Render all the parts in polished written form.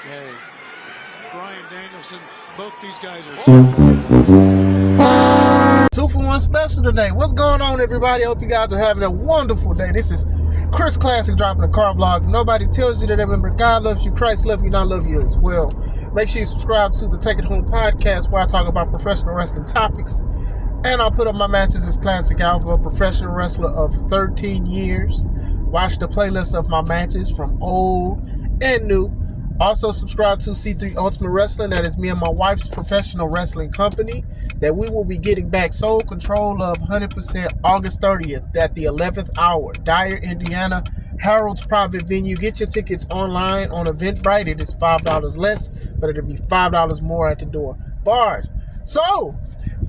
Hey, Bryan Danielson, both these guys are... 2-for-1 special today. What's going on, everybody? I hope you guys are having a wonderful day. This is Chris Classic dropping a car vlog. If nobody tells you that, remember, God loves you, Christ loves you, and I love you as well. Make sure you subscribe to the Take It Home podcast, where I talk about professional wrestling topics. And I'll put up my matches as Classic Alpha, a professional wrestler of 13 years. Watch the playlist of my matches from old and new. Also subscribe to C3 Ultimate Wrestling. That is me and my wife's professional wrestling company that we will be getting back sole control of 100% August 30th at the 11th hour. Dyer, Indiana, Harold's private venue. Get your tickets online on Eventbrite. It is $5 less, but it'll be $5 more at the door. Bars. So,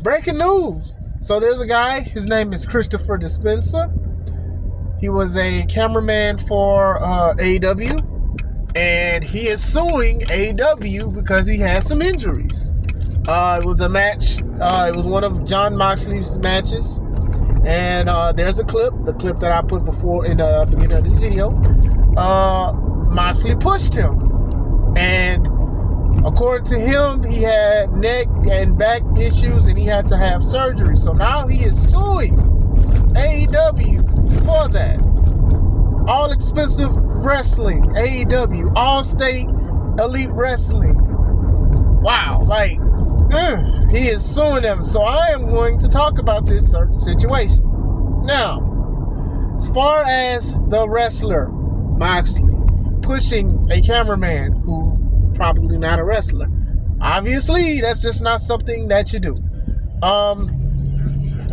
breaking news. So there's a guy. His name is Christopher Dispenza. He was a cameraman for AEW. And he is suing AEW because he has some injuries. It was a match. It was one of Jon Moxley's matches. And there's a clip. The clip that I put before in the beginning of this video. Moxley pushed him. And according to him, he had neck and back issues and he had to have surgery. So now he is suing AEW for that. All Expensive Wrestling, AEW, All State Elite Wrestling. Wow, like, he is suing them. So I am going to talk about this certain situation. Now, as far as the wrestler, Moxley, pushing a cameraman who probably not a wrestler, obviously that's just not something that you do.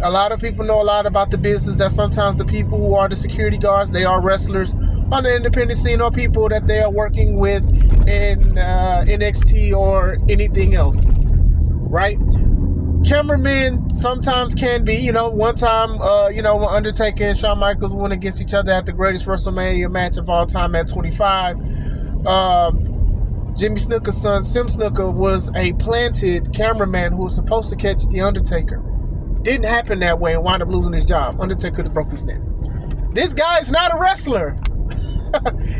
A lot of people know a lot about the business, that sometimes the people who are the security guards, they are wrestlers on the independent scene or people that they are working with in NXT or anything else, right? Cameramen sometimes can be, one time, when Undertaker and Shawn Michaels went against each other at the greatest WrestleMania match of all time at 25, Jimmy Snuka's son, Sim Snuka, was a planted cameraman who was supposed to catch The Undertaker. Didn't happen that way and wound up losing his job. Undertaker could have broke his neck. This guy's not a wrestler.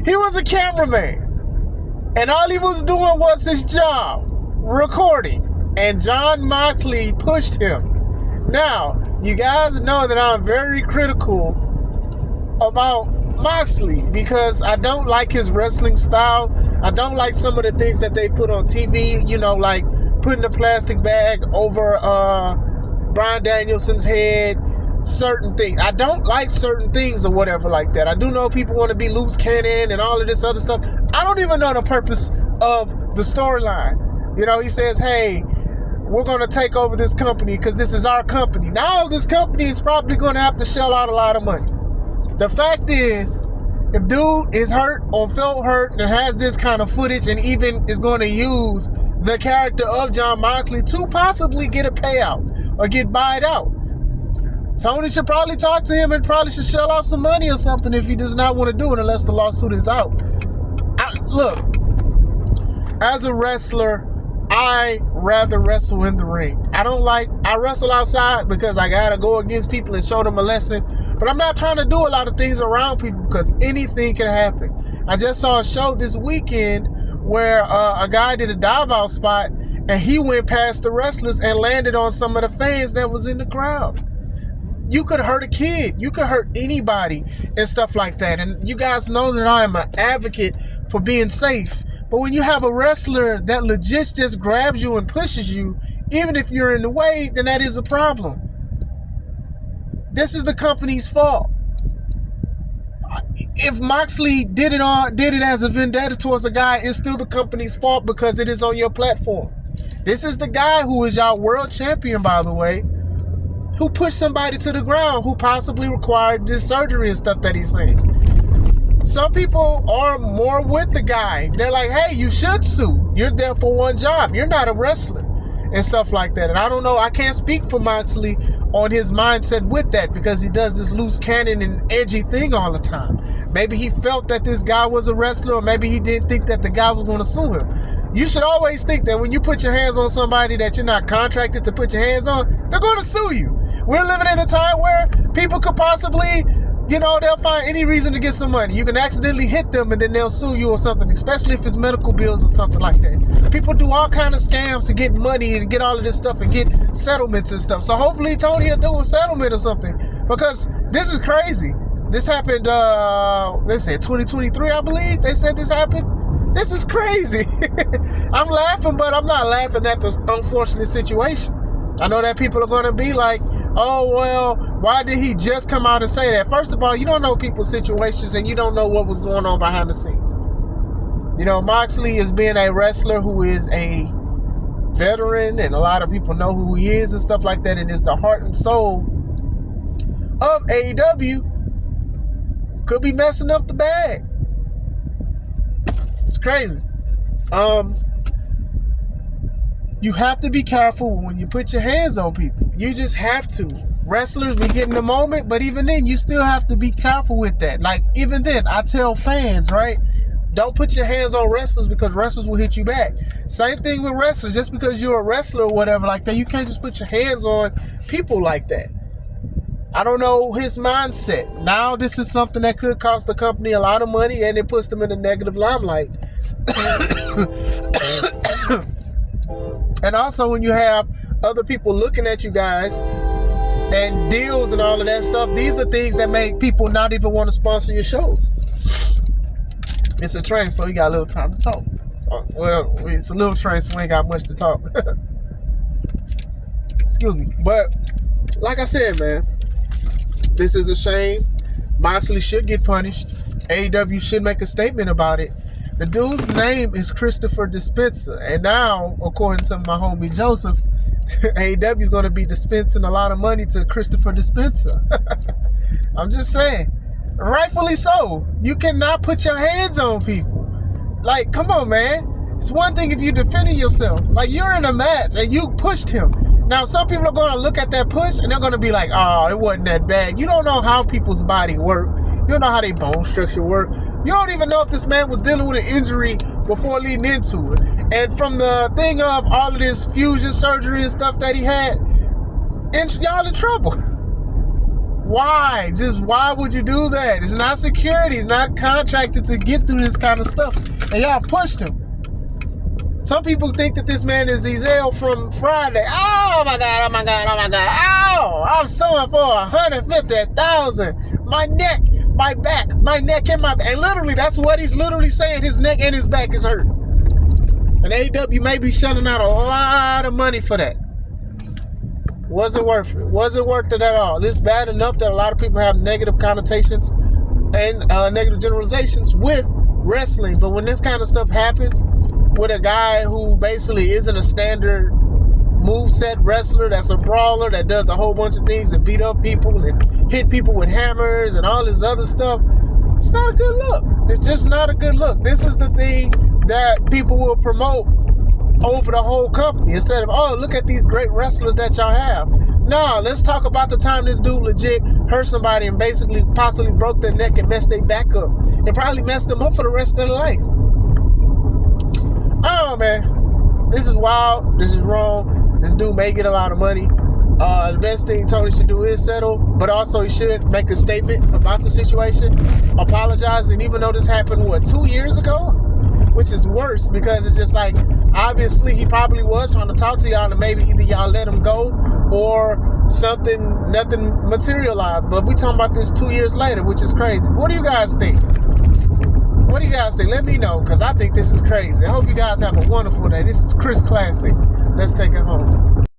He was a cameraman. And all he was doing was his job, recording. And Jon Moxley pushed him. Now, you guys know that I'm very critical about Moxley because I don't like his wrestling style. I don't like some of the things that they put on TV, like putting a plastic bag over Bryan Danielson's head, certain things. I don't like certain things or whatever like that. I do know people want to be loose cannon and all of this other stuff. I don't even know the purpose of the storyline. He says, hey, we're going to take over this company because this is our company. Now this company is probably going to have to shell out a lot of money. The fact is, if dude is hurt or felt hurt and has this kind of footage and even is going to use the character of Jon Moxley to possibly get a payout or get buyed out, Tony should probably talk to him and probably should shell out some money or something if he does not want to do it unless the lawsuit is out. Look, as a wrestler, I rather wrestle in the ring. I wrestle outside because I gotta go against people and show them a lesson, but I'm not trying to do a lot of things around people because anything can happen. I just saw a show this weekend where a guy did a dive out spot and he went past the wrestlers and landed on some of the fans that was in the crowd. You could hurt a kid. You could hurt anybody and stuff like that. And you guys know that I am an advocate for being safe. But when you have a wrestler that legit just grabs you and pushes you, even if you're in the way, then that is a problem. This is the company's fault. If Moxley did it as a vendetta towards the guy, it's still the company's fault because it is on your platform. This is the guy who is your world champion, by the way, who pushed somebody to the ground, who possibly required this surgery and stuff that he's saying. Some people are more with the guy. They're like, hey, you should sue. You're there for one job. You're not a wrestler and stuff like that. And I don't know. I can't speak for Moxley on his mindset with that because he does this loose cannon and edgy thing all the time. Maybe he felt that this guy was a wrestler, or maybe he didn't think that the guy was going to sue him. You should always think that when you put your hands on somebody that you're not contracted to put your hands on, they're going to sue you. We're living in a time where people could possibly You know, they'll find any reason to get some money. You can accidentally hit them and then they'll sue you or something, especially if it's medical bills or something like that. People do all kind of scams to get money and get all of this stuff and get settlements and stuff. So hopefully Tony will do a settlement or something, because this is crazy. This happened, they said 2023, I believe. They said this happened. This is crazy. I'm laughing, but I'm not laughing at this unfortunate situation. I know that people are going to be like, oh, well, why did he just come out and say that? First of all, you don't know people's situations and you don't know what was going on behind the scenes. You know, Moxley is being a wrestler who is a veteran, and a lot of people know who he is and stuff like that, and is the heart and soul of AEW. Could be messing up the bag. It's crazy. You have to be careful when you put your hands on people. You just have to. Wrestlers be getting the moment, but even then, you still have to be careful with that. Like, even then, I tell fans, right? Don't put your hands on wrestlers, because wrestlers will hit you back. Same thing with wrestlers. Just because you're a wrestler or whatever like that, you can't just put your hands on people like that. I don't know his mindset. Now, this is something that could cost the company a lot of money, and it puts them in a negative limelight. And also, when you have other people looking at you guys and deals and all of that stuff, these are things that make people not even want to sponsor your shows. It's a train, so you got a little time to talk. Well, it's a little train, so we ain't got much to talk. Excuse me. But, like I said, man, this is a shame. Moxley should get punished. AEW should make a statement about it. The dude's name is Christopher Dispenser. And now, according to my homie Joseph, AEW is going to be dispensing a lot of money to Christopher Dispenser. I'm just saying. Rightfully so. You cannot put your hands on people. Like, come on, man. It's one thing if you're defending yourself. Like, you're in a match and you pushed him. Now, some people are going to look at that push and they're going to be like, oh, it wasn't that bad. You don't know how people's body work. You don't know how their bone structure work. You don't even know if this man was dealing with an injury before leading into it. And from the thing of all of this fusion surgery and stuff that he had, y'all in trouble. Why? Just why would you do that? It's not security. It's not contracted to get through this kind of stuff. And y'all pushed him. Some people think that this man is Ezel from Friday. Oh my God, oh my God, oh my God. Oh, I'm suing for $150,000. My neck, my back, my neck and my back. And literally, that's what he's literally saying. His neck and his back is hurt. And AEW may be shelling out a lot of money for that. Wasn't worth it. Wasn't worth it at all. It's bad enough that a lot of people have negative connotations and negative generalizations with wrestling. But when this kind of stuff happens with a guy who basically isn't a standard moveset wrestler, that's a brawler, that does a whole bunch of things and beat up people and hit people with hammers and all this other stuff, it's not a good look. It's just not a good look. This is the thing that people will promote over the whole company instead of, oh, look at these great wrestlers that y'all have. No, let's talk about the time this dude legit hurt somebody and basically possibly broke their neck and messed their back up and probably messed them up for the rest of their life. Oh, man. This is wild. This is wrong. This dude may get a lot of money. The best thing Tony should do is settle, but also he should make a statement about the situation, apologize, and even though this happened, 2 years ago? Which is worse, because it's just like, obviously he probably was trying to talk to y'all and maybe either y'all let him go or nothing materialized. But we talking about this 2 years later, which is crazy. What do you guys think? What do you guys think? Let me know, because I think this is crazy. I hope you guys have a wonderful day. This is Chris Classic. Let's take it home.